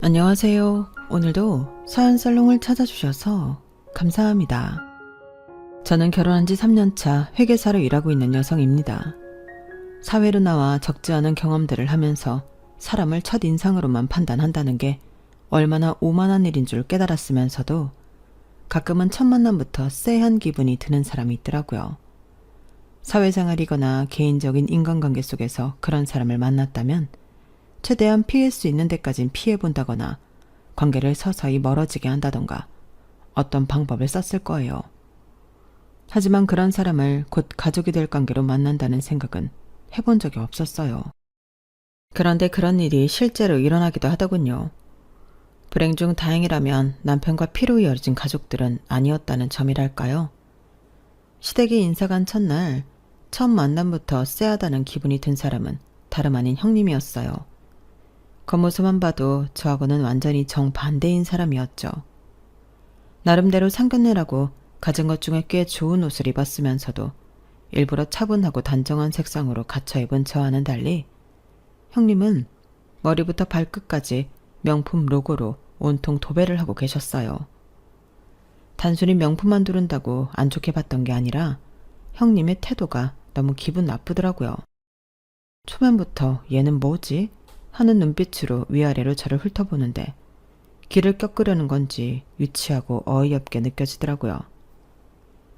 안녕하세요. 오늘도 서연살롱을 찾아주셔서 감사합니다. 저는 결혼한 지 3년차 회계사로 일하고 있는 여성입니다. 사회로 나와 적지 않은 경험들을 하면서 사람을 첫인상으로만 판단한다는 게 얼마나 오만한 일인 줄 깨달았으면서도 가끔은 첫 만남부터 쎄한 기분이 드는 사람이 있더라고요. 사회생활이거나 개인적인 인간관계 속에서 그런 사람을 만났다면 최대한 피할 수 있는 데까진 피해본다거나 관계를 서서히 멀어지게 한다던가 어떤 방법을 썼을 거예요. 하지만 그런 사람을 곧 가족이 될 관계로 만난다는 생각은 해본 적이 없었어요. 그런데 그런 일이 실제로 일어나기도 하더군요. 불행 중 다행이라면 남편과 피로 이어진 가족들은 아니었다는 점이랄까요. 시댁에 인사간 첫날 처음 만남부터 쎄하다는 기분이 든 사람은 다름 아닌 형님이었어요. 겉모습만 봐도 저하고는 완전히 정반대인 사람이었죠. 나름대로 상견례라고 가진 것 중에 꽤 좋은 옷을 입었으면서도 일부러 차분하고 단정한 색상으로 갖춰 입은 저와는 달리 형님은 머리부터 발끝까지 명품 로고로 온통 도배를 하고 계셨어요. 단순히 명품만 두른다고 안 좋게 봤던 게 아니라 형님의 태도가 너무 기분 나쁘더라고요. 초면부터 얘는 뭐지? 하는 눈빛으로 위아래로 저를 훑어보는데 길을 꺾으려는 건지 유치하고 어이없게 느껴지더라고요.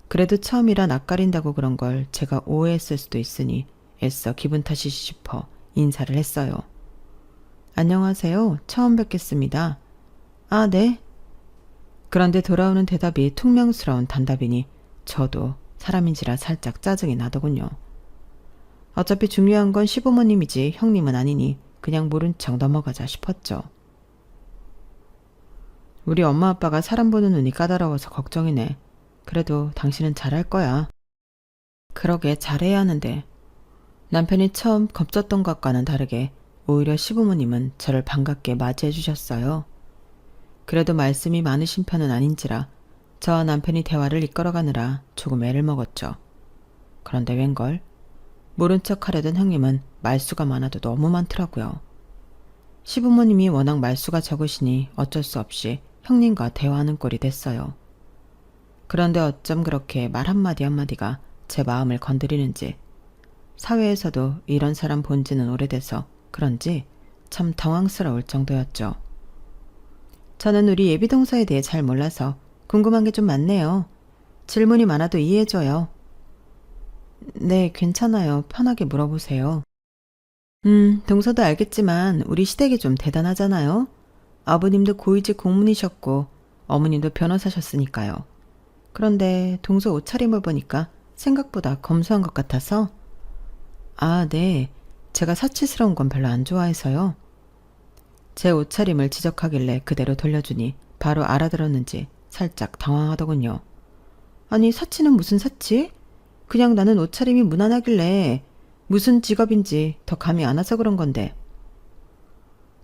그래도 처음이라 낯가린다고 그런 걸 제가 오해했을 수도 있으니 애써 기분 탓이시 싶어 인사를 했어요. 안녕하세요. 처음 뵙겠습니다. 아, 네. 그런데 돌아오는 대답이 퉁명스러운 단답이니 저도 사람인지라 살짝 짜증이 나더군요. 어차피 중요한 건 시부모님이지 형님은 아니니 그냥 모른 척 넘어가자 싶었죠. 우리 엄마 아빠가 사람 보는 눈이 까다로워서 걱정이네. 그래도 당신은 잘할 거야. 그러게 잘해야 하는데. 남편이 처음 겁졌던 것과는 다르게 오히려 시부모님은 저를 반갑게 맞이해 주셨어요. 그래도 말씀이 많으신 편은 아닌지라 저와 남편이 대화를 이끌어가느라 조금 애를 먹었죠. 그런데 웬걸? 모른 척 하려던 형님은 말수가 많아도 너무 많더라고요. 시부모님이 워낙 말수가 적으시니 어쩔 수 없이 형님과 대화하는 꼴이 됐어요. 그런데 어쩜 그렇게 말 한마디 한마디가 제 마음을 건드리는지 사회에서도 이런 사람 본 지는 오래돼서 그런지 참 당황스러울 정도였죠. 저는 우리 예비동서에 대해 잘 몰라서 궁금한 게 좀 많네요. 질문이 많아도 이해해줘요. 네, 괜찮아요. 편하게 물어보세요. 동서도 알겠지만 우리 시댁이 좀 대단하잖아요. 아버님도 고위직 공무원이셨고 어머님도 변호사셨으니까요. 그런데 동서 옷차림을 보니까 생각보다 검소한 것 같아서. 아, 네. 제가 사치스러운 건 별로 안 좋아해서요. 제 옷차림을 지적하길래 그대로 돌려주니 바로 알아들었는지 살짝 당황하더군요. 아니, 사치는 무슨 사치? 그냥 나는 옷차림이 무난하길래 무슨 직업인지 더 감이 안 와서 그런 건데.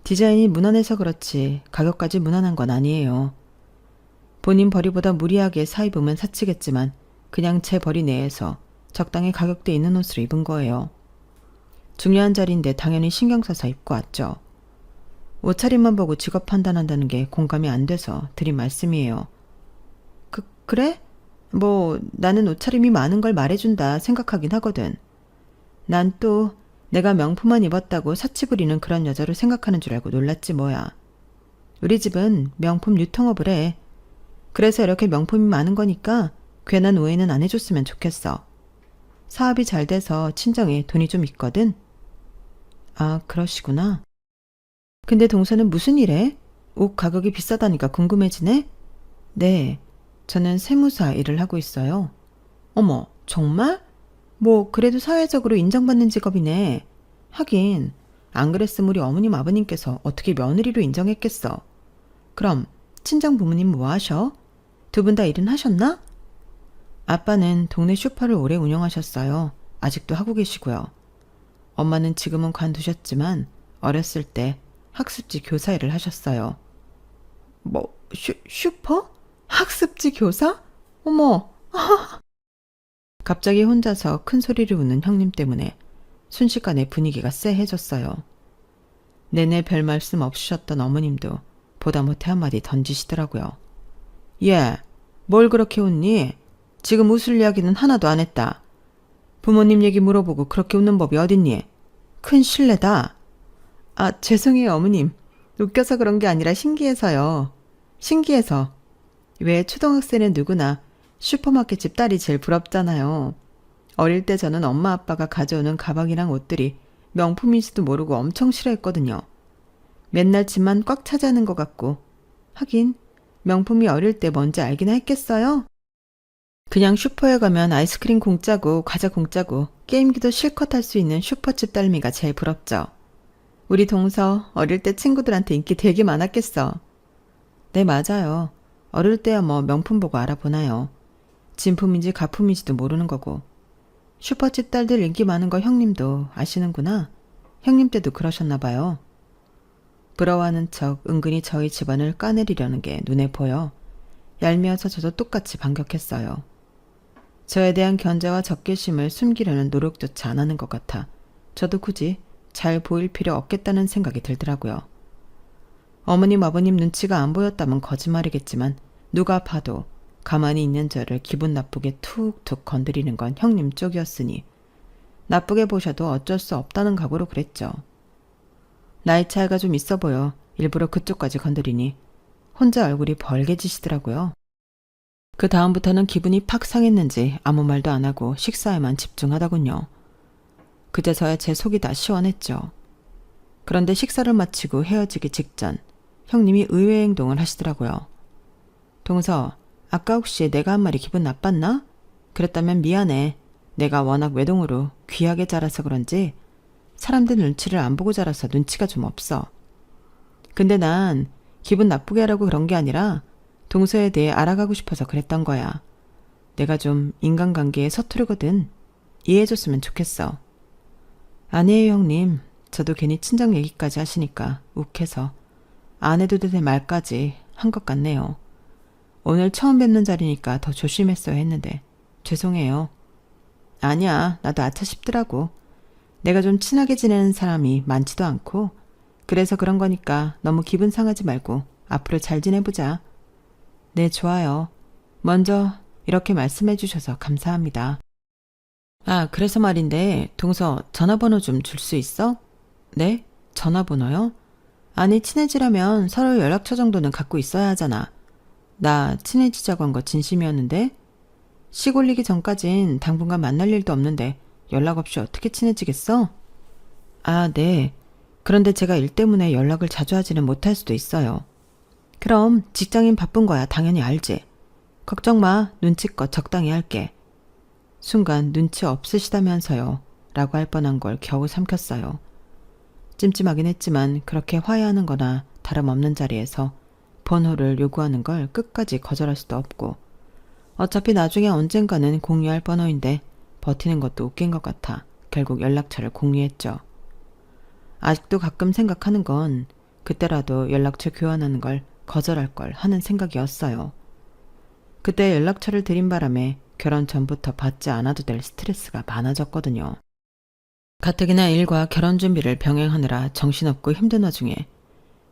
디자인이 무난해서 그렇지 가격까지 무난한 건 아니에요. 본인 벌이보다 무리하게 사 입으면 사치겠지만 그냥 제 벌이 내에서 적당히 가격대 있는 옷을 입은 거예요. 중요한 자리인데 당연히 신경 써서 입고 왔죠. 옷차림만 보고 직업 판단한다는 게 공감이 안 돼서 드린 말씀이에요. 그래? 뭐 나는 옷차림이 많은 걸 말해준다 생각하긴 하거든. 난 또 내가 명품만 입었다고 사치 부리는 그런 여자로 생각하는 줄 알고 놀랐지 뭐야. 우리 집은 명품 유통업을 해. 그래서 이렇게 명품이 많은 거니까 괜한 오해는 안 해줬으면 좋겠어. 사업이 잘 돼서 친정에 돈이 좀 있거든. 아, 그러시구나. 근데 동서는 무슨 일해? 옷 가격이 비싸다니까 궁금해지네? 네, 저는 세무사 일을 하고 있어요. 어머, 정말? 뭐 그래도 사회적으로 인정받는 직업이네. 하긴 안 그랬으면 우리 어머님 아버님께서 어떻게 며느리로 인정했겠어. 그럼 친정 부모님 뭐 하셔? 두 분 다 일은 하셨나? 아빠는 동네 슈퍼를 오래 운영하셨어요. 아직도 하고 계시고요. 엄마는 지금은 관두셨지만 어렸을 때 학습지 교사 일을 하셨어요. 뭐 슈퍼? 학습지 교사? 어머. 갑자기 혼자서 큰 소리를 우는 형님 때문에 순식간에 분위기가 쎄해졌어요. 내내 별 말씀 없으셨던 어머님도 보다 못해 한마디 던지시더라고요. 예, 뭘 그렇게 웃니? 지금 웃을 이야기는 하나도 안 했다. 부모님 얘기 물어보고 그렇게 웃는 법이 어딨니? 큰 실례다. 아, 죄송해요, 어머님. 웃겨서 그런 게 아니라 신기해서요. 신기해서. 왜 초등학생은 누구나 슈퍼마켓 집 딸이 제일 부럽잖아요. 어릴 때 저는 엄마 아빠가 가져오는 가방이랑 옷들이 명품인지도 모르고 엄청 싫어했거든요. 맨날 집만 꽉 차지하는 것 같고. 하긴 명품이 어릴 때 뭔지 알긴 했겠어요? 그냥 슈퍼에 가면 아이스크림 공짜고 과자 공짜고 게임기도 실컷 할 수 있는 슈퍼집 딸미가 제일 부럽죠. 우리 동서 어릴 때 친구들한테 인기 되게 많았겠어. 네, 맞아요. 어릴 때야 뭐 명품 보고 알아보나요. 진품인지 가품인지도 모르는 거고. 슈퍼집 딸들 인기 많은 거 형님도 아시는구나. 형님 때도 그러셨나 봐요. 부러워하는 척 은근히 저희 집안을 까내리려는 게 눈에 보여 얄미워서 저도 똑같이 반격했어요. 저에 대한 견제와 적개심을 숨기려는 노력조차 안 하는 것 같아 저도 굳이 잘 보일 필요 없겠다는 생각이 들더라고요. 어머님 아버님 눈치가 안 보였다면 거짓말이겠지만 누가 봐도 가만히 있는 저를 기분 나쁘게 툭툭 건드리는 건 형님 쪽이었으니 나쁘게 보셔도 어쩔 수 없다는 각오로 그랬죠. 나이 차이가 좀 있어 보여 일부러 그쪽까지 건드리니 혼자 얼굴이 벌개지시더라고요. 그 다음부터는 기분이 팍 상했는지 아무 말도 안 하고 식사에만 집중하더군요. 그제서야 제 속이 다 시원했죠. 그런데 식사를 마치고 헤어지기 직전 형님이 의외의 행동을 하시더라고요. 동서, 아까 혹시 내가 한 말이 기분 나빴나? 그랬다면 미안해. 내가 워낙 외동으로 귀하게 자라서 그런지 사람들 눈치를 안 보고 자라서 눈치가 좀 없어. 근데 난 기분 나쁘게 하라고 그런 게 아니라 동서에 대해 알아가고 싶어서 그랬던 거야. 내가 좀 인간관계에 서투르거든. 이해해줬으면 좋겠어. 아니에요, 형님. 저도 괜히 친정 얘기까지 하시니까 욱해서 안 해도 될 말까지 한 것 같네요. 오늘 처음 뵙는 자리니까 더 조심했어야 했는데 죄송해요. 아니야, 나도 아차 싶더라고. 내가 좀 친하게 지내는 사람이 많지도 않고 그래서 그런 거니까 너무 기분 상하지 말고 앞으로 잘 지내보자. 네, 좋아요. 먼저 이렇게 말씀해 주셔서 감사합니다. 아, 그래서 말인데 동서 전화번호 좀 줄 수 있어? 네? 전화번호요? 아니, 친해지려면 서로 연락처 정도는 갖고 있어야 하잖아. 나 친해지자고 한 거 진심이었는데 시 올리기 전까진 당분간 만날 일도 없는데 연락 없이 어떻게 친해지겠어? 아, 네. 그런데 제가 일 때문에 연락을 자주 하지는 못할 수도 있어요. 그럼 직장인 바쁜 거야 당연히 알지. 걱정 마. 눈치껏 적당히 할게. 순간 눈치 없으시다면서요 라고 할 뻔한 걸 겨우 삼켰어요. 찜찜하긴 했지만 그렇게 화해하는 거나 다름없는 자리에서 번호를 요구하는 걸 끝까지 거절할 수도 없고 어차피 나중에 언젠가는 공유할 번호인데 버티는 것도 웃긴 것 같아 결국 연락처를 공유했죠. 아직도 가끔 생각하는 건 그때라도 연락처 교환하는 걸 거절할 걸 하는 생각이었어요. 그때 연락처를 드린 바람에 결혼 전부터 받지 않아도 될 스트레스가 많아졌거든요. 가뜩이나 일과 결혼 준비를 병행하느라 정신없고 힘든 와중에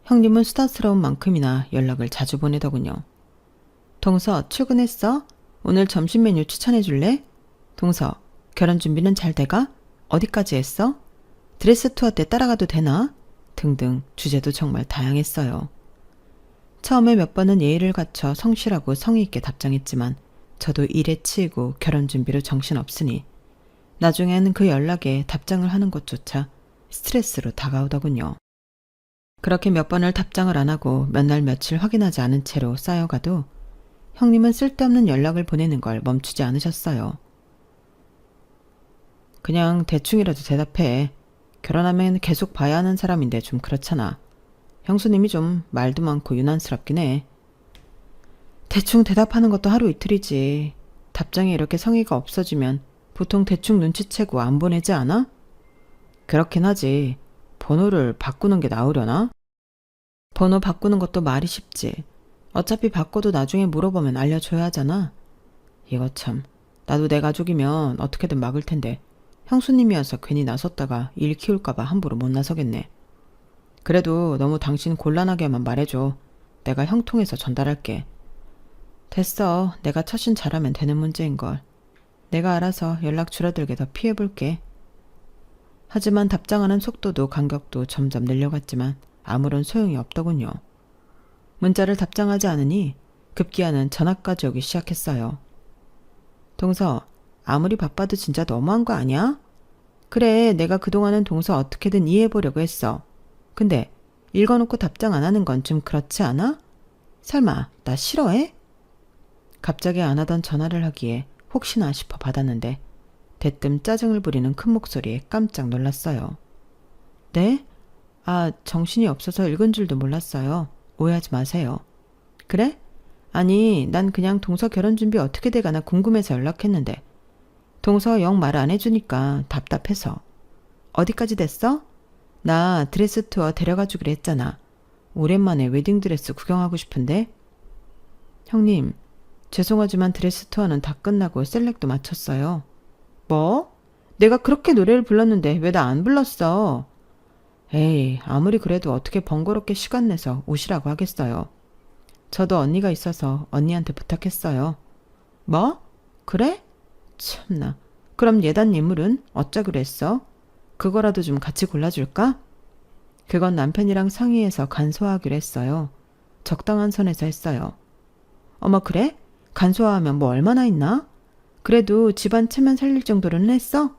형님은 수다스러운 만큼이나 연락을 자주 보내더군요. 동서, 출근했어? 오늘 점심 메뉴 추천해 줄래? 동서, 결혼 준비는 잘 돼가? 어디까지 했어? 드레스 투어 때 따라가도 되나? 등등 주제도 정말 다양했어요. 처음에 몇 번은 예의를 갖춰 성실하고 성의 있게 답장했지만 저도 일에 치이고 결혼 준비로 정신없으니 나중에는 그 연락에 답장을 하는 것조차 스트레스로 다가오더군요. 그렇게 몇 번을 답장을 안 하고 몇 날 며칠 확인하지 않은 채로 쌓여가도 형님은 쓸데없는 연락을 보내는 걸 멈추지 않으셨어요. 그냥 대충이라도 대답해. 결혼하면 계속 봐야 하는 사람인데 좀 그렇잖아. 형수님이 좀 말도 많고 유난스럽긴 해. 대충 대답하는 것도 하루 이틀이지. 답장에 이렇게 성의가 없어지면 보통 대충 눈치채고 안 보내지 않아? 그렇긴 하지. 번호를 바꾸는 게 나으려나? 번호 바꾸는 것도 말이 쉽지. 어차피 바꿔도 나중에 물어보면 알려줘야 하잖아. 이거 참. 나도 내 가족이면 어떻게든 막을 텐데 형수님이어서 괜히 나섰다가 일 키울까봐 함부로 못 나서겠네. 그래도 너무 당신 곤란하게만 말해줘. 내가 형 통해서 전달할게. 됐어. 내가 처신 잘하면 되는 문제인걸. 내가 알아서 연락 줄어들게 더 피해볼게. 하지만 답장하는 속도도 간격도 점점 늘려갔지만 아무런 소용이 없더군요. 문자를 답장하지 않으니 급기야는 전화까지 오기 시작했어요. 동서, 아무리 바빠도 진짜 너무한 거 아니야? 그래, 내가 그동안은 동서 어떻게든 이해해보려고 했어. 근데 읽어놓고 답장 안 하는 건 좀 그렇지 않아? 설마 나 싫어해? 갑자기 안 하던 전화를 하기에 혹시나 싶어 받았는데 대뜸 짜증을 부리는 큰 목소리에 깜짝 놀랐어요. 네? 아, 정신이 없어서 읽은 줄도 몰랐어요. 오해하지 마세요. 그래? 아니, 난 그냥 동서 결혼 준비 어떻게 돼가나 궁금해서 연락했는데 동서 영 말 안 해주니까 답답해서. 어디까지 됐어? 나 드레스 투어 데려가 주기로 했잖아. 오랜만에 웨딩드레스 구경하고 싶은데. 형님, 죄송하지만 드레스 투어는 다 끝나고 셀렉도 마쳤어요. 뭐? 내가 그렇게 노래를 불렀는데 왜 나 안 불렀어? 에이, 아무리 그래도 어떻게 번거롭게 시간 내서 오시라고 하겠어요. 저도 언니가 있어서 언니한테 부탁했어요. 뭐? 그래? 참나. 그럼 예단 예물은 어쩌기로 했어? 그거라도 좀 같이 골라줄까? 그건 남편이랑 상의해서 간소화하기로 했어요. 적당한 선에서 했어요. 어머, 그래? 간소화하면 뭐 얼마나 있나? 그래도 집안 체면 살릴 정도로는 했어?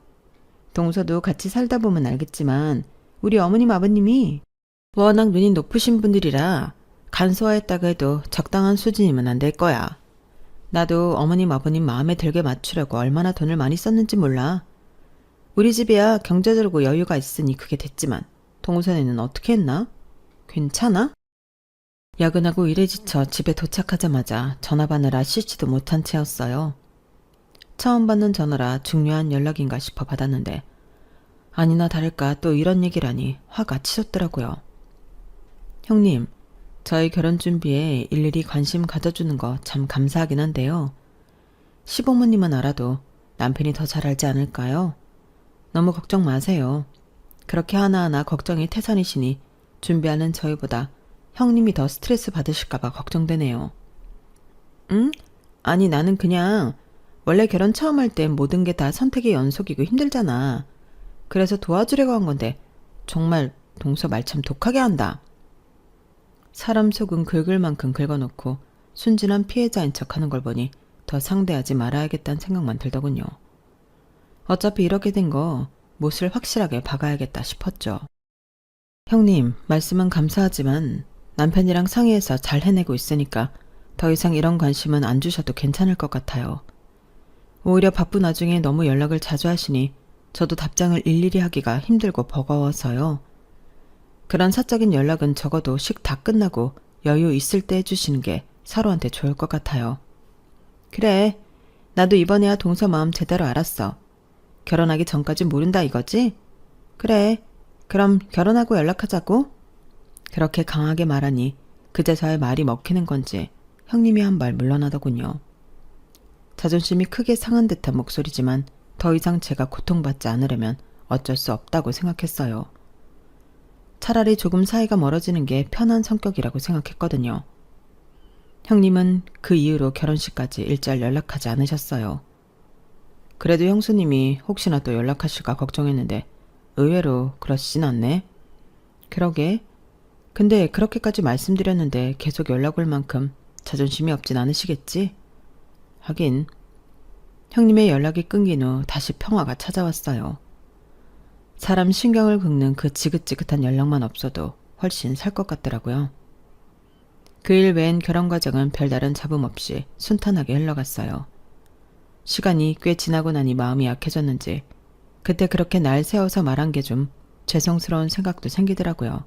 동서도 같이 살다 보면 알겠지만 우리 어머님 아버님이 워낙 눈이 높으신 분들이라 간소화했다고 해도 적당한 수준이면 안 될 거야. 나도 어머님 아버님 마음에 들게 맞추려고 얼마나 돈을 많이 썼는지 몰라. 우리 집이야 경제적으로 여유가 있으니 그게 됐지만 동선에는 어떻게 했나? 괜찮아? 야근하고 일에 지쳐 집에 도착하자마자 전화 받느라 씻지도 못한 채였어요. 처음 받는 전화라 중요한 연락인가 싶어 받았는데 아니나 다를까 또 이런 얘기라니 화가 치솟더라고요. 형님, 저희 결혼 준비에 일일이 관심 가져주는 거 참 감사하긴 한데요. 시부모님은 알아도 남편이 더 잘 알지 않을까요? 너무 걱정 마세요. 그렇게 하나하나 걱정이 태산이시니 준비하는 저희보다 형님이 더 스트레스 받으실까봐 걱정되네요. 응? 아니 나는 그냥 원래 결혼 처음 할 땐 모든 게 다 선택의 연속이고 힘들잖아. 그래서 도와주려고 한 건데 정말 동서 말 참 독하게 한다. 사람 속은 긁을 만큼 긁어놓고 순진한 피해자인 척하는 걸 보니 더 상대하지 말아야겠다는 생각만 들더군요. 어차피 이렇게 된 거 못을 확실하게 박아야겠다 싶었죠. 형님, 말씀은 감사하지만 남편이랑 상의해서 잘 해내고 있으니까 더 이상 이런 관심은 안 주셔도 괜찮을 것 같아요. 오히려 바쁜 와중에 너무 연락을 자주 하시니 저도 답장을 일일이 하기가 힘들고 버거워서요. 그런 사적인 연락은 적어도 식 다 끝나고 여유 있을 때 해주시는 게 서로한테 좋을 것 같아요. 그래, 나도 이번에야 동서 마음 제대로 알았어. 결혼하기 전까진 모른다 이거지? 그래, 그럼 결혼하고 연락하자고? 그렇게 강하게 말하니 그제서야 말이 먹히는 건지 형님이 한 발 물러나더군요. 자존심이 크게 상한 듯한 목소리지만 더 이상 제가 고통받지 않으려면 어쩔 수 없다고 생각했어요. 차라리 조금 사이가 멀어지는 게 편한 성격이라고 생각했거든요. 형님은 그 이후로 결혼식까지 일절 연락하지 않으셨어요. 그래도 형수님이 혹시나 또 연락하실까 걱정했는데 의외로 그러시진 않네. 그러게. 근데 그렇게까지 말씀드렸는데 계속 연락 올 만큼 자존심이 없진 않으시겠지? 하긴 형님의 연락이 끊긴 후 다시 평화가 찾아왔어요. 사람 신경을 긁는 그 지긋지긋한 연락만 없어도 훨씬 살 것 같더라고요. 그 일 외엔 결혼 과정은 별다른 잡음 없이 순탄하게 흘러갔어요. 시간이 꽤 지나고 나니 마음이 약해졌는지 그때 그렇게 날 세워서 말한 게 좀 죄송스러운 생각도 생기더라고요.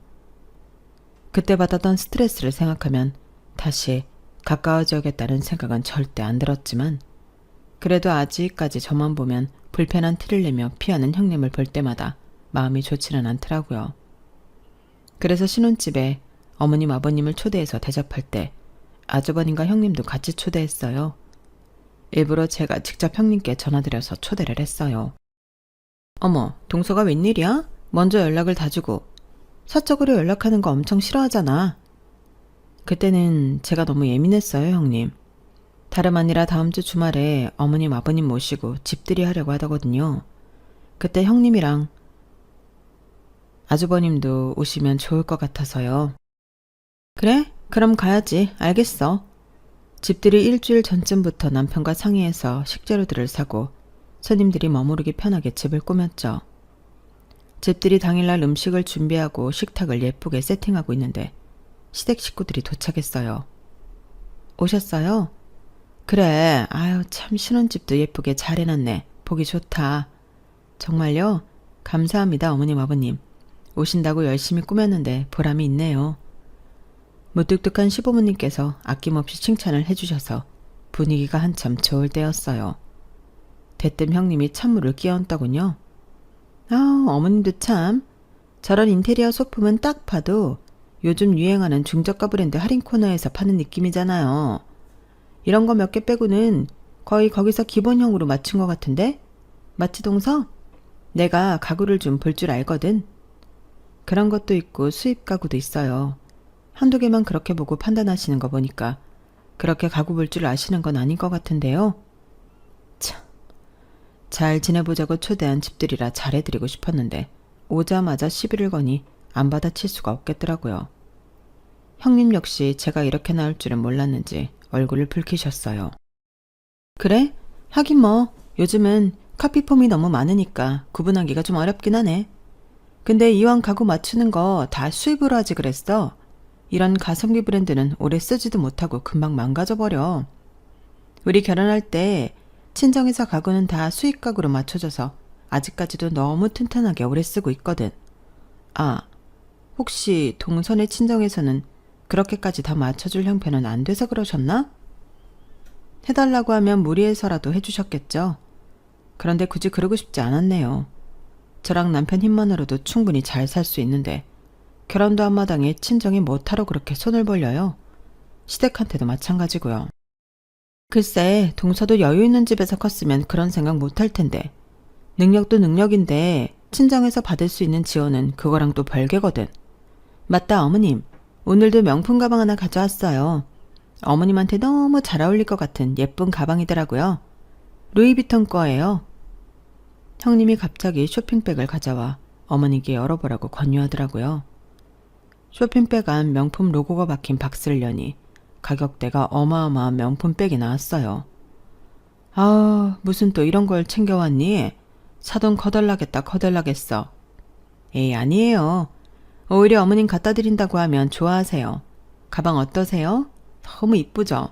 그때 받았던 스트레스를 생각하면 다시 가까워져야겠다는 생각은 절대 안 들었지만 그래도 아직까지 저만 보면 불편한 티를 내며 피하는 형님을 볼 때마다 마음이 좋지는 않더라고요. 그래서 신혼집에 어머님 아버님을 초대해서 대접할 때 아주버님과 형님도 같이 초대했어요. 일부러 제가 직접 형님께 전화드려서 초대를 했어요. 어머, 동서가 웬일이야? 먼저 연락을 다 주고 사적으로 연락하는 거 엄청 싫어하잖아. 그때는 제가 너무 예민했어요, 형님. 다름 아니라 다음 주 주말에 어머님 아버님 모시고 집들이 하려고 하더거든요. 그때 형님이랑 아주버님도 오시면 좋을 것 같아서요. 그래? 그럼 가야지. 알겠어. 집들이 일주일 전쯤부터 남편과 상의해서 식재료들을 사고 손님들이 머무르기 편하게 집을 꾸몄죠. 집들이 당일날 음식을 준비하고 식탁을 예쁘게 세팅하고 있는데 시댁 식구들이 도착했어요. 오셨어요? 그래. 아유, 참 신혼집도 예쁘게 잘 해놨네. 보기 좋다. 정말요? 감사합니다, 어머님, 아버님. 오신다고 열심히 꾸몄는데 보람이 있네요. 무뚝뚝한 시부모님께서 아낌없이 칭찬을 해주셔서 분위기가 한참 좋을 때였어요. 대뜸 형님이 찬물을 끼얹더군요. 아, 어머님도 참. 저런 인테리어 소품은 딱 봐도 요즘 유행하는 중저가 브랜드 할인 코너에서 파는 느낌이잖아요. 이런 거 몇 개 빼고는 거의 거기서 기본형으로 맞춘 것 같은데? 맞지, 동서? 내가 가구를 좀 볼 줄 알거든. 그런 것도 있고 수입 가구도 있어요. 한두 개만 그렇게 보고 판단하시는 거 보니까 그렇게 가구 볼 줄 아시는 건 아닌 것 같은데요. 참, 잘 지내보자고 초대한 집들이라 잘해드리고 싶었는데 오자마자 시비를 거니 안 받아칠 수가 없겠더라고요. 형님 역시 제가 이렇게 나올 줄은 몰랐는지 얼굴을 붉히셨어요. 그래? 하긴 뭐 요즘은 카피폼이 너무 많으니까 구분하기가 좀 어렵긴 하네. 근데 이왕 가구 맞추는 거 다 수입으로 하지 그랬어. 이런 가성비 브랜드는 오래 쓰지도 못하고 금방 망가져버려. 우리 결혼할 때 친정에서 가구는 다 수입 가구로 맞춰줘서 아직까지도 너무 튼튼하게 오래 쓰고 있거든. 아, 혹시 동선의 친정에서는 그렇게까지 다 맞춰줄 형편은 안 돼서 그러셨나? 해달라고 하면 무리해서라도 해주셨겠죠. 그런데 굳이 그러고 싶지 않았네요. 저랑 남편 힘만으로도 충분히 잘 살 수 있는데 결혼도 한마당에 친정이 못하러 그렇게 손을 벌려요. 시댁한테도 마찬가지고요. 글쎄, 동서도 여유 있는 집에서 컸으면 그런 생각 못할 텐데 능력도 능력인데 친정에서 받을 수 있는 지원은 그거랑 또 별개거든. 맞다, 어머님. 오늘도 명품 가방 하나 가져왔어요. 어머님한테 너무 잘 어울릴 것 같은 예쁜 가방이더라고요. 루이비통 거예요. 형님이 갑자기 쇼핑백을 가져와 어머니께 열어보라고 권유하더라고요. 쇼핑백 안 명품 로고가 박힌 박스를 여니 가격대가 어마어마한 명품백이 나왔어요. 아, 무슨 또 이런 걸 챙겨왔니? 사돈 거덜나겠다 거덜나겠어. 에이, 아니에요. 오히려 어머님 갖다 드린다고 하면 좋아하세요. 가방 어떠세요? 너무 이쁘죠?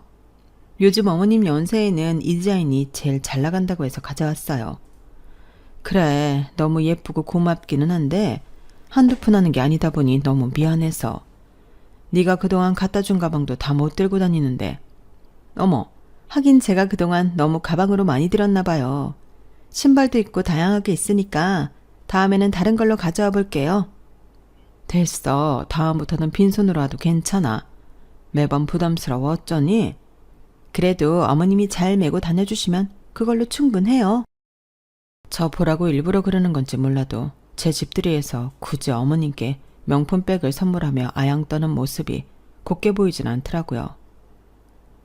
요즘 어머님 연세에는 이 디자인이 제일 잘 나간다고 해서 가져왔어요. 그래, 너무 예쁘고 고맙기는 한데 한두 푼 하는 게 아니다 보니 너무 미안해서. 네가 그동안 갖다 준 가방도 다 못 들고 다니는데. 어머, 하긴 제가 그동안 너무 가방으로 많이 들었나 봐요. 신발도 있고 다양하게 있으니까 다음에는 다른 걸로 가져와 볼게요. 됐어. 다음부터는 빈손으로 와도 괜찮아. 매번 부담스러워 어쩌니? 그래도 어머님이 잘 메고 다녀주시면 그걸로 충분해요. 저 보라고 일부러 그러는 건지 몰라도 제 집들이에서 굳이 어머님께 명품백을 선물하며 아양 떠는 모습이 곱게 보이진 않더라고요.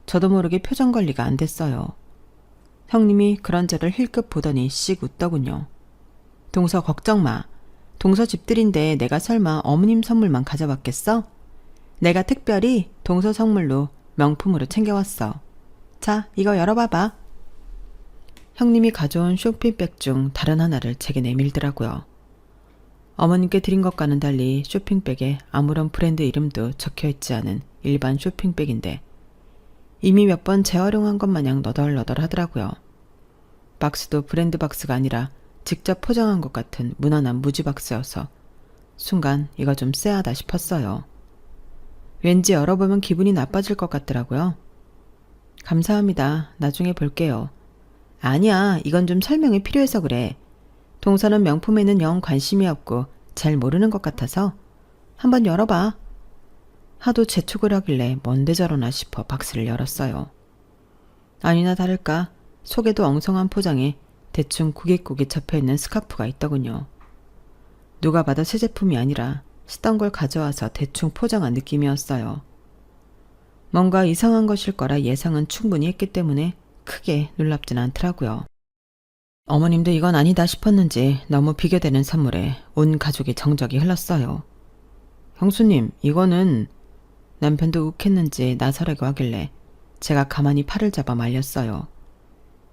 저도 모르게 표정 관리가 안 됐어요. 형님이 그런 저를 힐끗 보더니 씩 웃더군요. 동서 걱정 마. 동서 집들인데 내가 설마 어머님 선물만 가져왔겠어? 내가 특별히 동서 선물로 명품으로 챙겨왔어. 자, 이거 열어봐봐. 형님이 가져온 쇼핑백 중 다른 하나를 제게 내밀더라고요. 어머님께 드린 것과는 달리 쇼핑백에 아무런 브랜드 이름도 적혀있지 않은 일반 쇼핑백인데 이미 몇 번 재활용한 것 마냥 너덜너덜 하더라고요. 박스도 브랜드 박스가 아니라 직접 포장한 것 같은 무난한 무지 박스여서 순간 이거 좀 쎄하다 싶었어요. 왠지 열어보면 기분이 나빠질 것 같더라고요. 감사합니다. 나중에 볼게요. 아니야, 이건 좀 설명이 필요해서 그래. 동서는 명품에는 영 관심이 없고 잘 모르는 것 같아서 한번 열어봐. 하도 재촉을 하길래 뭔데 저러나 싶어 박스를 열었어요. 아니나 다를까 속에도 엉성한 포장에 대충 구깃구깃 접혀있는 스카프가 있더군요. 누가 봐도 새 제품이 아니라 쓰던 걸 가져와서 대충 포장한 느낌이었어요. 뭔가 이상한 것일 거라 예상은 충분히 했기 때문에 크게 놀랍진 않더라고요. 어머님도 이건 아니다 싶었는지 너무 비교되는 선물에 온 가족이 정적이 흘렀어요. 형수님, 이거는 남편도 욱했는지 나서려고 하길래 제가 가만히 팔을 잡아 말렸어요.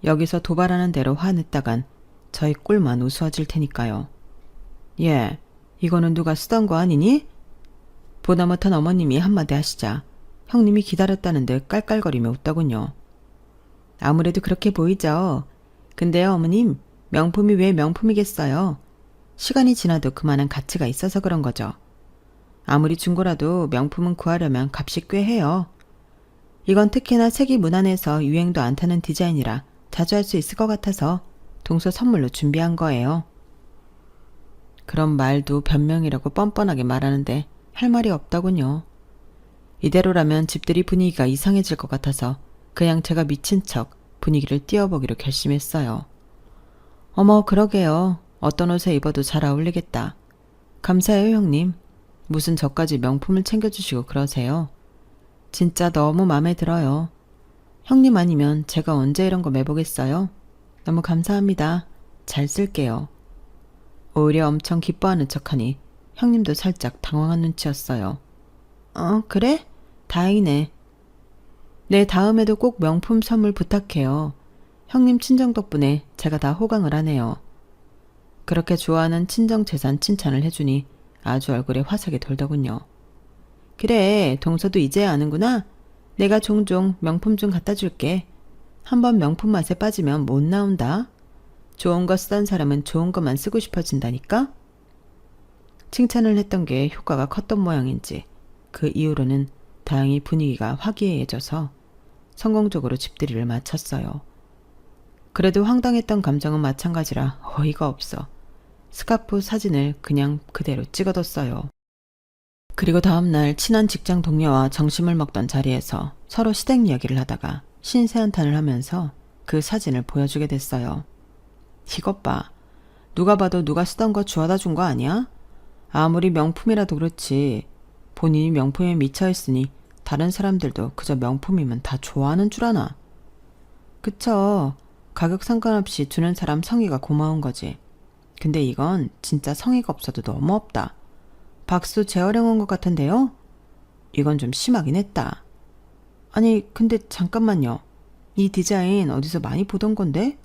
여기서 도발하는 대로 화냈다간 저희 꼴만 우스워질 테니까요. 예, 이거는 누가 쓰던 거 아니니? 보다 못한 어머님이 한마디 하시자 형님이 기다렸다는 듯 깔깔거리며 웃더군요. 아무래도 그렇게 보이죠. 근데요, 어머님, 명품이 왜 명품이겠어요? 시간이 지나도 그만한 가치가 있어서 그런 거죠. 아무리 중고라도 명품은 구하려면 값이 꽤 해요. 이건 특히나 색이 무난해서 유행도 안 타는 디자인이라 자주 할 수 있을 것 같아서 동서 선물로 준비한 거예요. 그런 말도 변명이라고 뻔뻔하게 말하는데 할 말이 없더군요. 이대로라면 집들이 분위기가 이상해질 것 같아서 그냥 제가 미친 척 분위기를 띄워보기로 결심했어요. 어머, 그러게요. 어떤 옷에 입어도 잘 어울리겠다. 감사해요, 형님. 무슨 저까지 명품을 챙겨주시고 그러세요. 진짜 너무 마음에 들어요. 형님 아니면 제가 언제 이런 거 매보겠어요? 너무 감사합니다. 잘 쓸게요. 오히려 엄청 기뻐하는 척하니 형님도 살짝 당황한 눈치였어요. 그래? 다행이네. 네, 다음에도 꼭 명품 선물 부탁해요. 형님 친정 덕분에 제가 다 호강을 하네요. 그렇게 좋아하는 친정재산 칭찬을 해주니 아주 얼굴에 화색이 돌더군요. 그래, 동서도 이제야 아는구나. 내가 종종 명품 좀 갖다 줄게. 한번 명품 맛에 빠지면 못 나온다. 좋은 거 쓰던 사람은 좋은 것만 쓰고 싶어진다니까? 칭찬을 했던 게 효과가 컸던 모양인지 그 이후로는 다행히 분위기가 화기애애져서 성공적으로 집들이를 마쳤어요. 그래도 황당했던 감정은 마찬가지라 어이가 없어 스카프 사진을 그냥 그대로 찍어뒀어요. 그리고 다음날 친한 직장 동료와 점심을 먹던 자리에서 서로 시댁 이야기를 하다가 신세한탄을 하면서 그 사진을 보여주게 됐어요. 이것 봐. 누가 봐도 누가 쓰던 거 주워다 준 거 아니야? 아무리 명품이라도 그렇지. 본인이 명품에 미쳐있으니 다른 사람들도 그저 명품이면 다 좋아하는 줄 아나. 그쵸. 가격 상관없이 주는 사람 성의가 고마운 거지. 근데 이건 진짜 성의가 없어도 너무 없다. 박수 재활용한 것 같은데요? 이건 좀 심하긴 했다. 아니, 근데 잠깐만요. 이 디자인 어디서 많이 보던 건데?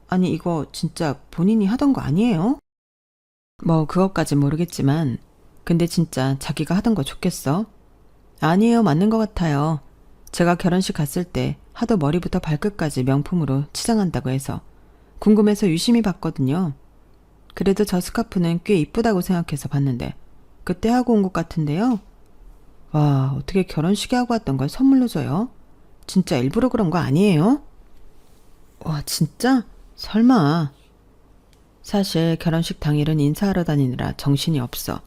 아니, 이거 진짜 본인이 하던 거 아니에요? 뭐 그것까진 모르겠지만 근데 진짜 자기가 하던 거 좋겠어? 아니에요, 맞는 것 같아요. 제가 결혼식 갔을 때 하도 머리부터 발끝까지 명품으로 치장한다고 해서 궁금해서 유심히 봤거든요. 그래도 저 스카프는 꽤 이쁘다고 생각해서 봤는데 그때 하고 온 것 같은데요. 와, 어떻게 결혼식에 하고 왔던 걸 선물로 줘요? 진짜 일부러 그런 거 아니에요? 와, 진짜? 설마. 사실 결혼식 당일은 인사하러 다니느라 정신이 없어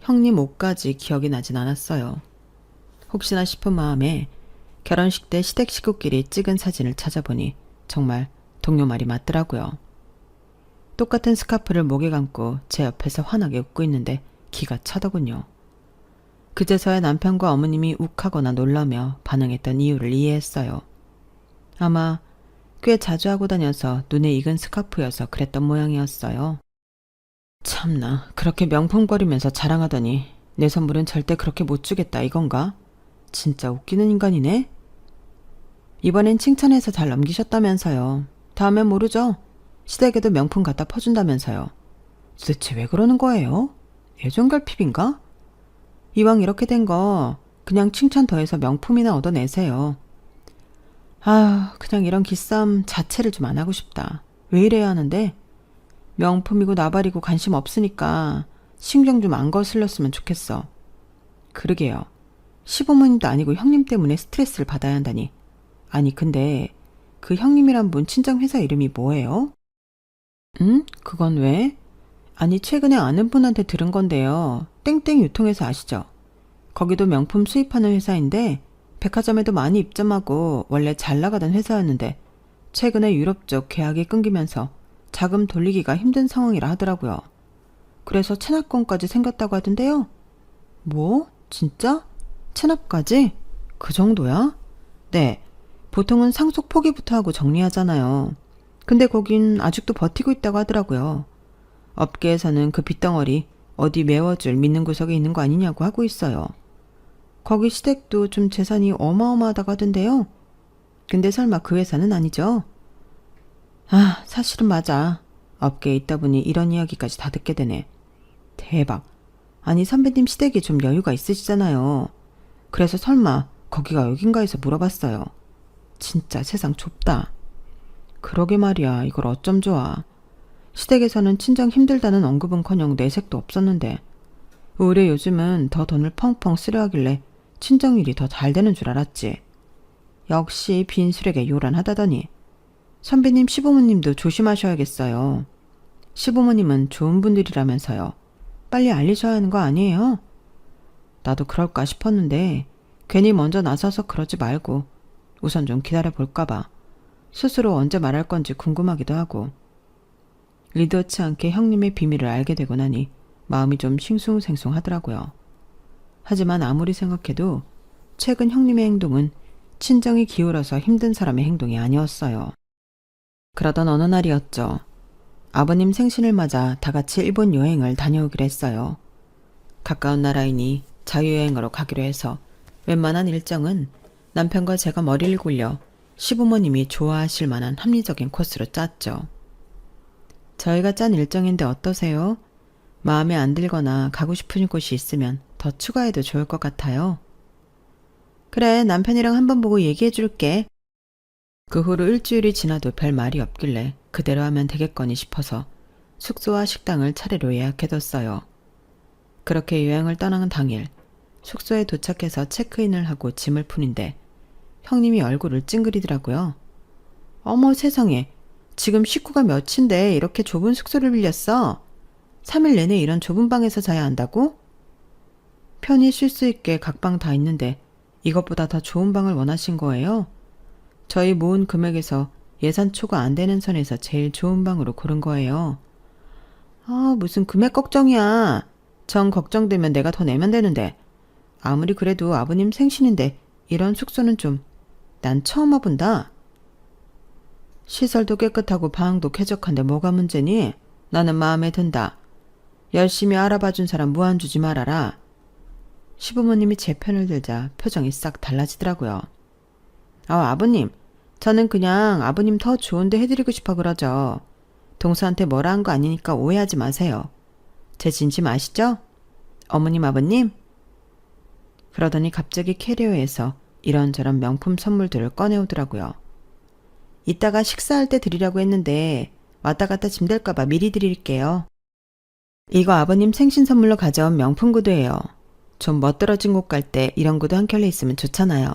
형님 옷까지 기억이 나진 않았어요. 혹시나 싶은 마음에 결혼식 때 시댁 식구끼리 찍은 사진을 찾아보니 정말 동료 말이 맞더라고요. 똑같은 스카프를 목에 감고 제 옆에서 환하게 웃고 있는데 기가 차더군요. 그제서야 남편과 어머님이 욱하거나 놀라며 반응했던 이유를 이해했어요. 아마 꽤 자주 하고 다녀서 눈에 익은 스카프여서 그랬던 모양이었어요. 참나, 그렇게 명품거리면서 자랑하더니 내 선물은 절대 그렇게 못 주겠다 이건가? 진짜 웃기는 인간이네. 이번엔 칭찬해서 잘 넘기셨다면서요. 다음엔 모르죠. 시댁에도 명품 갖다 퍼준다면서요. 도대체 왜 그러는 거예요? 애정결핍인가? 이왕 이렇게 된 거 그냥 칭찬 더해서 명품이나 얻어내세요. 아, 그냥 이런 기싸움 자체를 좀 안 하고 싶다. 왜 이래야 하는데? 명품이고 나발이고 관심 없으니까 신경 좀 안 거슬렸으면 좋겠어. 그러게요. 시부모님도 아니고 형님 때문에 스트레스를 받아야 한다니. 아니, 근데 그 형님이란 분 친정 회사 이름이 뭐예요? 응? 그건 왜? 아니, 최근에 아는 분한테 들은 건데요. 땡땡 유통회사 아시죠? 거기도 명품 수입하는 회사인데 백화점에도 많이 입점하고 원래 잘 나가던 회사였는데 최근에 유럽 쪽 계약이 끊기면서 자금 돌리기가 힘든 상황이라 하더라고요. 그래서 체납권까지 생겼다고 하던데요. 뭐? 진짜? 체납까지? 그 정도야? 네. 보통은 상속 포기부터 하고 정리하잖아요. 근데 거긴 아직도 버티고 있다고 하더라고요. 업계에서는 그 빚덩어리 어디 메워줄 믿는 구석에 있는 거 아니냐고 하고 있어요. 거기 시댁도 좀 재산이 어마어마하다고 하던데요. 근데 설마 그 회사는 아니죠? 아, 사실은 맞아. 업계에 있다 보니 이런 이야기까지 다 듣게 되네. 대박. 아니, 선배님 시댁이 좀 여유가 있으시잖아요. 그래서 설마 거기가 여긴가 해서 물어봤어요. 진짜 세상 좁다. 그러게 말이야. 이걸 어쩜 좋아. 시댁에서는 친정 힘들다는 언급은커녕 내색도 없었는데 오히려 요즘은 더 돈을 펑펑 쓰려 하길래 친정 일이 더 잘 되는 줄 알았지. 역시 빈술에게 요란하다더니. 선배님 시부모님도 조심하셔야겠어요. 시부모님은 좋은 분들이라면서요. 빨리 알리셔야 하는 거 아니에요? 나도 그럴까 싶었는데 괜히 먼저 나서서 그러지 말고 우선 좀 기다려 볼까봐 스스로 언제 말할 건지 궁금하기도 하고. 의도치 않게 형님의 비밀을 알게 되고 나니 마음이 좀 싱숭생숭하더라고요. 하지만 아무리 생각해도 최근 형님의 행동은 친정이 기울어서 힘든 사람의 행동이 아니었어요. 그러던 어느 날이었죠. 아버님 생신을 맞아 다 같이 일본 여행을 다녀오기로 했어요. 가까운 나라이니 자유여행으로 가기로 해서 웬만한 일정은 남편과 제가 머리를 굴려 시부모님이 좋아하실 만한 합리적인 코스로 짰죠. 저희가 짠 일정인데 어떠세요? 마음에 안 들거나 가고 싶은 곳이 있으면 더 추가해도 좋을 것 같아요. 그래, 남편이랑 한번 보고 얘기해 줄게. 그 후로 일주일이 지나도 별 말이 없길래 그대로 하면 되겠거니 싶어서 숙소와 식당을 차례로 예약해뒀어요. 그렇게 여행을 떠나는 당일 숙소에 도착해서 체크인을 하고 짐을 푸는데 형님이 얼굴을 찡그리더라고요. 어머 세상에, 지금 식구가 몇인데 이렇게 좁은 숙소를 빌렸어? 3일 내내 이런 좁은 방에서 자야 한다고? 편히 쉴 수 있게 각 방 다 있는데 이것보다 더 좋은 방을 원하신 거예요? 저희 모은 금액에서 예산 초과 안 되는 선에서 제일 좋은 방으로 고른 거예요. 아, 무슨 금액 걱정이야. 정 걱정되면 내가 더 내면 되는데. 아무리 그래도 아버님 생신인데 이런 숙소는 좀 난 처음 와본다. 시설도 깨끗하고 방도 쾌적한데 뭐가 문제니? 나는 마음에 든다. 열심히 알아봐준 사람 무한 주지 말아라. 시부모님이 제 편을 들자 표정이 싹 달라지더라고요. 아버님, 저는 그냥 아버님 더 좋은데 해드리고 싶어 그러죠. 동서한테 뭐라 한 거 아니니까 오해하지 마세요. 제 진심 아시죠? 어머님, 아버님? 그러더니 갑자기 캐리어에서 이런저런 명품 선물들을 꺼내오더라고요. 이따가 식사할 때 드리려고 했는데 왔다 갔다 짐 될까봐 미리 드릴게요. 이거 아버님 생신 선물로 가져온 명품 구두예요. 좀 멋들어진 곳 갈 때 이런 구두 한 켤레 있으면 좋잖아요.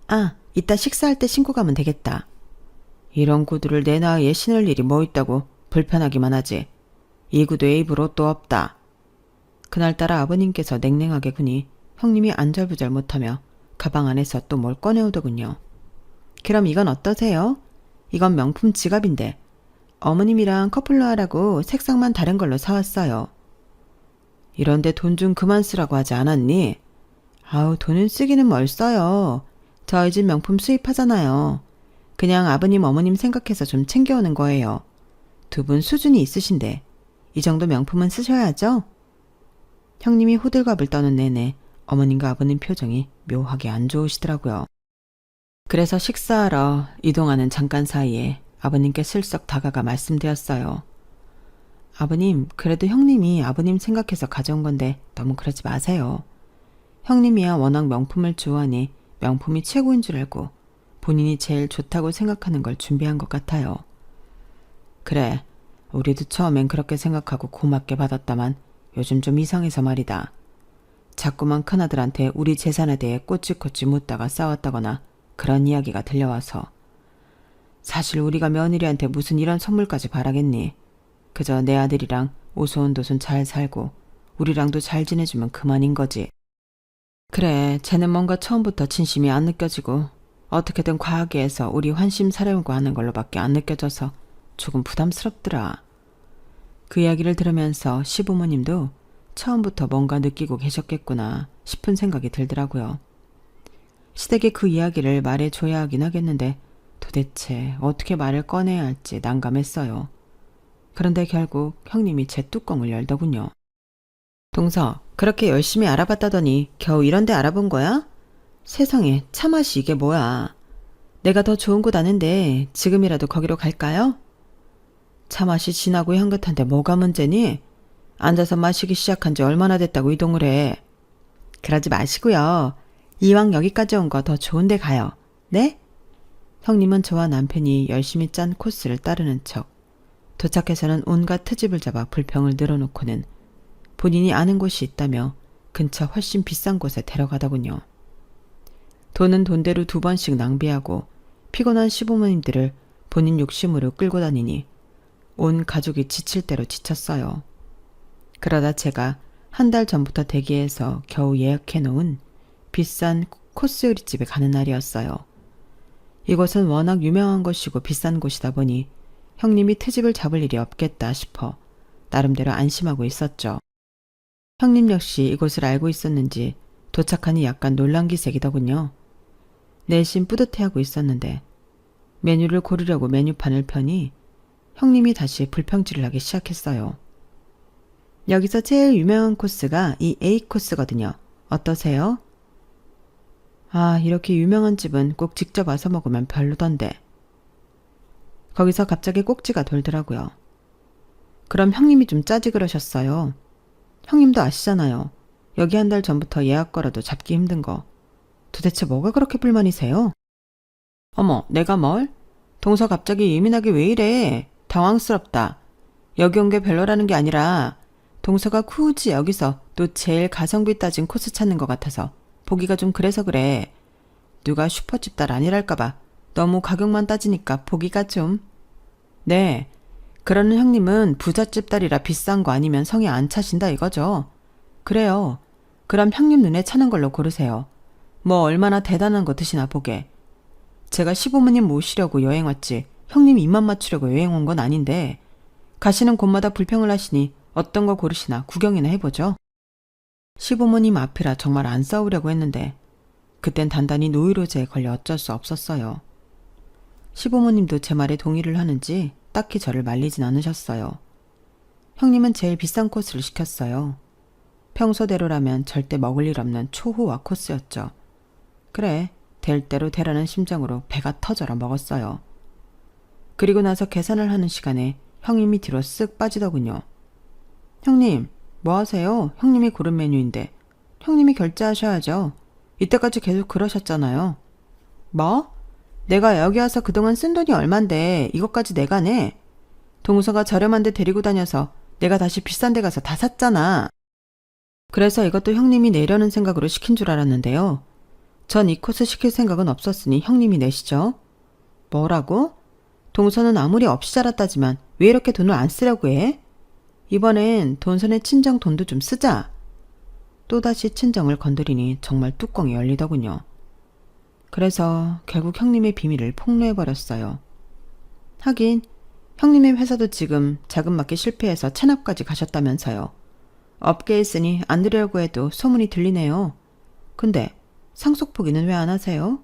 아, 이따 식사할 때 신고 가면 되겠다. 이런 구두를 내 나이에 신을 일이 뭐 있다고 불편하기만 하지. 이 구두에 입을 옷도 없다. 그날따라 아버님께서 냉랭하게 구니 형님이 안절부절 못하며 가방 안에서 또 뭘 꺼내오더군요. 그럼 이건 어떠세요? 이건 명품 지갑인데 어머님이랑 커플로 하라고 색상만 다른 걸로 사왔어요. 이런데 돈 좀 그만 쓰라고 하지 않았니? 아우, 돈은 쓰기는 뭘 써요. 저희 집 명품 수입하잖아요. 그냥 아버님 어머님 생각해서 좀 챙겨오는 거예요. 두 분 수준이 있으신데 이 정도 명품은 쓰셔야죠? 형님이 호들갑을 떠는 내내 어머님과 아버님 표정이 묘하게 안 좋으시더라고요. 그래서 식사하러 이동하는 잠깐 사이에 아버님께 슬쩍 다가가 말씀드렸어요. 아버님, 그래도 형님이 아버님 생각해서 가져온 건데 너무 그러지 마세요. 형님이야 워낙 명품을 좋아하니 명품이 최고인 줄 알고 본인이 제일 좋다고 생각하는 걸 준비한 것 같아요. 그래, 우리도 처음엔 그렇게 생각하고 고맙게 받았다만 요즘 좀 이상해서 말이다. 자꾸만 큰아들한테 우리 재산에 대해 꼬치꼬치 묻다가 싸웠다거나 그런 이야기가 들려와서. 사실 우리가 며느리한테 무슨 이런 선물까지 바라겠니? 그저 내 아들이랑 오손도손 잘 살고 우리랑도 잘 지내주면 그만인 거지. 그래, 쟤는 뭔가 처음부터 진심이 안 느껴지고 어떻게든 과하게 해서 우리 환심 사려고 하는 걸로밖에 안 느껴져서 조금 부담스럽더라. 그 이야기를 들으면서 시부모님도 처음부터 뭔가 느끼고 계셨겠구나 싶은 생각이 들더라고요. 시댁에 그 이야기를 말해줘야 하긴 하겠는데 도대체 어떻게 말을 꺼내야 할지 난감했어요. 그런데 결국 형님이 제 뚜껑을 열더군요. 동서, 그렇게 열심히 알아봤다더니 겨우 이런 데 알아본 거야? 세상에, 차 맛이 이게 뭐야. 내가 더 좋은 곳 아는데 지금이라도 거기로 갈까요? 차 맛이 진하고 향긋한데 뭐가 문제니? 앉아서 마시기 시작한 지 얼마나 됐다고 이동을 해. 그러지 마시고요. 이왕 여기까지 온 거 더 좋은 데 가요. 네? 형님은 저와 남편이 열심히 짠 코스를 따르는 척 도착해서는 온갖 트집을 잡아 불평을 늘어놓고는 본인이 아는 곳이 있다며 근처 훨씬 비싼 곳에 데려가더군요. 돈은 돈대로 2번씩 낭비하고 피곤한 시부모님들을 본인 욕심으로 끌고 다니니 온 가족이 지칠 대로 지쳤어요. 그러다 제가 한 달 전부터 대기해서 겨우 예약해 놓은 비싼 코스 요리집에 가는 날이었어요. 이곳은 워낙 유명한 곳이고 비싼 곳이다 보니 형님이 트집을 잡을 일이 없겠다 싶어 나름대로 안심하고 있었죠. 형님 역시 이곳을 알고 있었는지 도착하니 약간 놀란기색이더군요. 내심 뿌듯해하고 있었는데 메뉴를 고르려고 메뉴판을 펴니 형님이 다시 불평질을 하기 시작했어요. 여기서 제일 유명한 코스가 이 A 코스거든요. 어떠세요? 아, 이렇게 유명한 집은 꼭 직접 와서 먹으면 별로던데. 거기서 갑자기 꼭지가 돌더라고요. 그럼 형님이 좀 짜지 그러셨어요. 형님도 아시잖아요. 여기 한 달 전부터 예약 걸어도 잡기 힘든 거. 도대체 뭐가 그렇게 불만이세요? 어머, 내가 뭘? 동서 갑자기 예민하게 왜 이래? 당황스럽다. 여기 온 게 별로라는 게 아니라 동서가 굳이 여기서 또 제일 가성비 따진 코스 찾는 것 같아서 보기가 좀 그래서 그래. 누가 슈퍼집 딸 아니랄까봐 너무 가격만 따지니까 보기가 좀. 네, 그러는 형님은 부잣집 딸이라 비싼 거 아니면 성에 안 차신다 이거죠. 그래요. 그럼 형님 눈에 차는 걸로 고르세요. 뭐 얼마나 대단한 거 드시나 보게. 제가 시부모님 모시려고 여행 왔지 형님 입맛 맞추려고 여행 온 건 아닌데 가시는 곳마다 불평을 하시니 어떤 거 고르시나 구경이나 해보죠. 시부모님 앞이라 정말 안 싸우려고 했는데 그땐 단단히 노이로제에 걸려 어쩔 수 없었어요. 시부모님도 제 말에 동의를 하는지 딱히 저를 말리진 않으셨어요. 형님은 제일 비싼 코스를 시켰어요. 평소대로라면 절대 먹을 일 없는 초호화 코스였죠. 그래, 될 대로 되라는 심정으로 배가 터져라 먹었어요. 그리고 나서 계산을 하는 시간에 형님이 뒤로 쓱 빠지더군요. 형님, 뭐 하세요? 형님이 고른 메뉴인데. 형님이 결제하셔야죠. 이때까지 계속 그러셨잖아요. 뭐? 내가 여기 와서 그동안 쓴 돈이 얼만데 이것까지 내가 내? 동서가 저렴한 데 데리고 다녀서 내가 다시 비싼 데 가서 다 샀잖아. 그래서 이것도 형님이 내려는 생각으로 시킨 줄 알았는데요. 전 이 코스 시킬 생각은 없었으니 형님이 내시죠. 뭐라고? 동서는 아무리 없이 자랐다지만 왜 이렇게 돈을 안 쓰려고 해? 이번엔 돈선의 친정 돈도 좀 쓰자. 또다시 친정을 건드리니 정말 뚜껑이 열리더군요. 그래서 결국 형님의 비밀을 폭로해버렸어요. 하긴 형님의 회사도 지금 자금 맞기 실패해서 체납까지 가셨다면서요. 업계에 있으니 안 들으려고 해도 소문이 들리네요. 근데 상속 포기는 왜 안 하세요?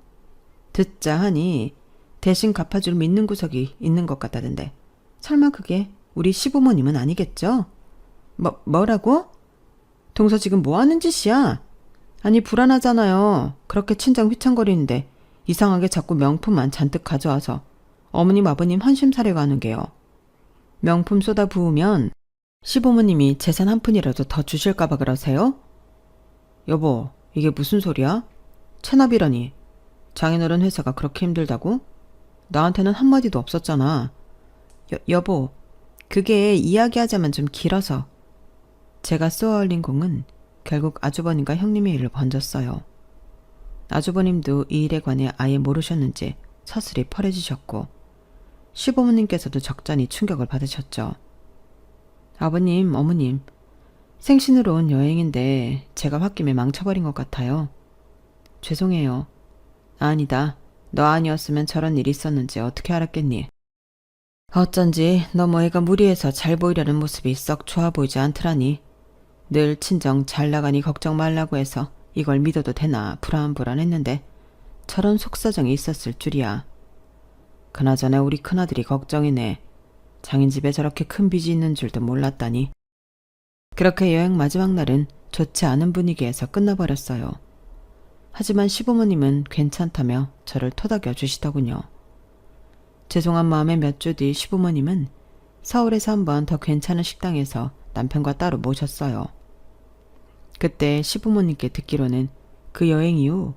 듣자 하니 대신 갚아줄 믿는 구석이 있는 것 같다던데 설마 그게 우리 시부모님은 아니겠죠? 뭐라고? 동서 지금 뭐 하는 짓이야? 아니 불안하잖아요. 그렇게 친정 휘청거리는데 이상하게 자꾸 명품만 잔뜩 가져와서 어머님 아버님 한심 사려고 하는 게요. 명품 쏟아 부으면 시부모님이 재산 한 푼이라도 더 주실까봐 그러세요? 여보, 이게 무슨 소리야? 체납이라니. 장인어른 회사가 그렇게 힘들다고? 나한테는 한마디도 없었잖아. 여보, 그게 이야기하자면 좀 길어서. 제가 쏘아올린 공은 결국 아주버님과 형님의 일을 번졌어요. 아주버님도 이 일에 관해 아예 모르셨는지 서슬이 펄해지셨고 시부모님께서도 적잖이 충격을 받으셨죠. 아버님, 어머님, 생신으로 온 여행인데 제가 홧김에 망쳐버린 것 같아요. 죄송해요. 아니다. 너 아니었으면 저런 일이 있었는지 어떻게 알았겠니? 어쩐지 너무 애가 무리해서 잘 보이려는 모습이 썩 좋아 보이지 않더라니. 늘 친정 잘 나가니 걱정 말라고 해서 이걸 믿어도 되나 불안불안했는데 저런 속사정이 있었을 줄이야. 그나저나 우리 큰아들이 걱정이네. 장인 집에 저렇게 큰 빚이 있는 줄도 몰랐다니. 그렇게 여행 마지막 날은 좋지 않은 분위기에서 끝나버렸어요. 하지만 시부모님은 괜찮다며 저를 토닥여 주시더군요. 죄송한 마음에 몇 주 뒤 시부모님은 서울에서 한번 더 괜찮은 식당에서 남편과 따로 모셨어요. 그때 시부모님께 듣기로는 그 여행 이후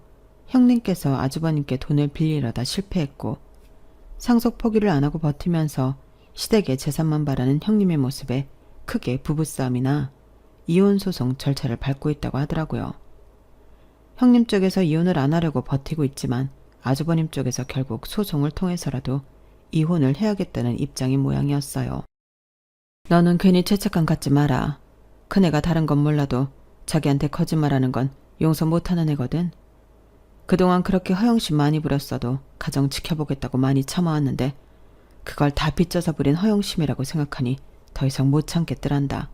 형님께서 아주버님께 돈을 빌리려다 실패했고 상속 포기를 안 하고 버티면서 시댁의 재산만 바라는 형님의 모습에 크게 부부싸움이나 이혼 소송 절차를 밟고 있다고 하더라고요. 형님 쪽에서 이혼을 안 하려고 버티고 있지만 아주버님 쪽에서 결국 소송을 통해서라도 이혼을 해야겠다는 입장인 모양이었어요. 너는 괜히 죄책감 갖지 마라. 큰애가 다른 건 몰라도 자기한테 거짓말하는 건 용서 못하는 애거든. 그동안 그렇게 허영심 많이 부렸어도 가정 지켜보겠다고 많이 참아왔는데 그걸 다 빚져서 부린 허영심이라고 생각하니 더 이상 못 참겠더란다.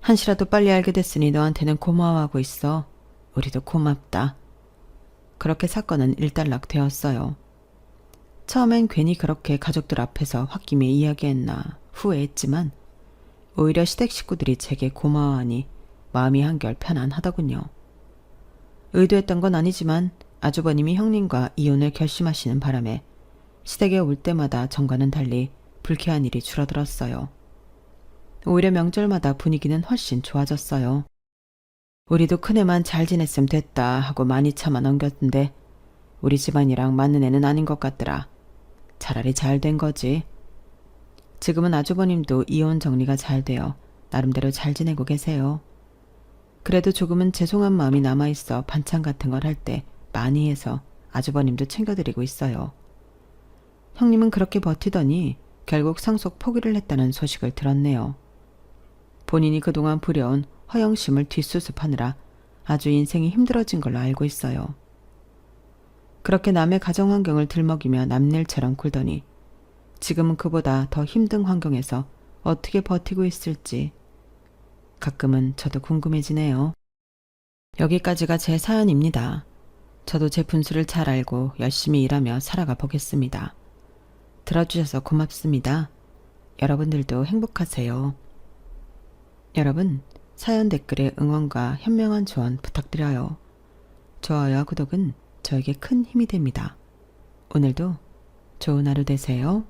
한시라도 빨리 알게 됐으니 너한테는 고마워하고 있어. 우리도 고맙다. 그렇게 사건은 일단락 되었어요. 처음엔 괜히 그렇게 가족들 앞에서 홧김에 이야기했나 후회했지만 오히려 시댁 식구들이 제게 고마워하니 마음이 한결 편안하더군요. 의도했던 건 아니지만 아주버님이 형님과 이혼을 결심하시는 바람에 시댁에 올 때마다 전과는 달리 불쾌한 일이 줄어들었어요. 오히려 명절마다 분위기는 훨씬 좋아졌어요. 우리도 큰애만 잘 지냈으면 됐다 하고 많이 참아 넘겼는데 우리 집안이랑 맞는 애는 아닌 것 같더라. 차라리 잘 된 거지. 지금은 아주버님도 이혼 정리가 잘 되어 나름대로 잘 지내고 계세요. 그래도 조금은 죄송한 마음이 남아있어 반찬 같은 걸 할 때 많이 해서 아주버님도 챙겨드리고 있어요. 형님은 그렇게 버티더니 결국 상속 포기를 했다는 소식을 들었네요. 본인이 그동안 부려온 허영심을 뒷수습하느라 아주 인생이 힘들어진 걸로 알고 있어요. 그렇게 남의 가정 환경을 들먹이며 남일처럼 굴더니 지금은 그보다 더 힘든 환경에서 어떻게 버티고 있을지 가끔은 저도 궁금해지네요. 여기까지가 제 사연입니다. 저도 제 분수를 잘 알고 열심히 일하며 살아가 보겠습니다. 들어주셔서 고맙습니다. 여러분들도 행복하세요. 여러분, 사연 댓글에 응원과 현명한 조언 부탁드려요. 좋아요와 구독은 저에게 큰 힘이 됩니다. 오늘도 좋은 하루 되세요.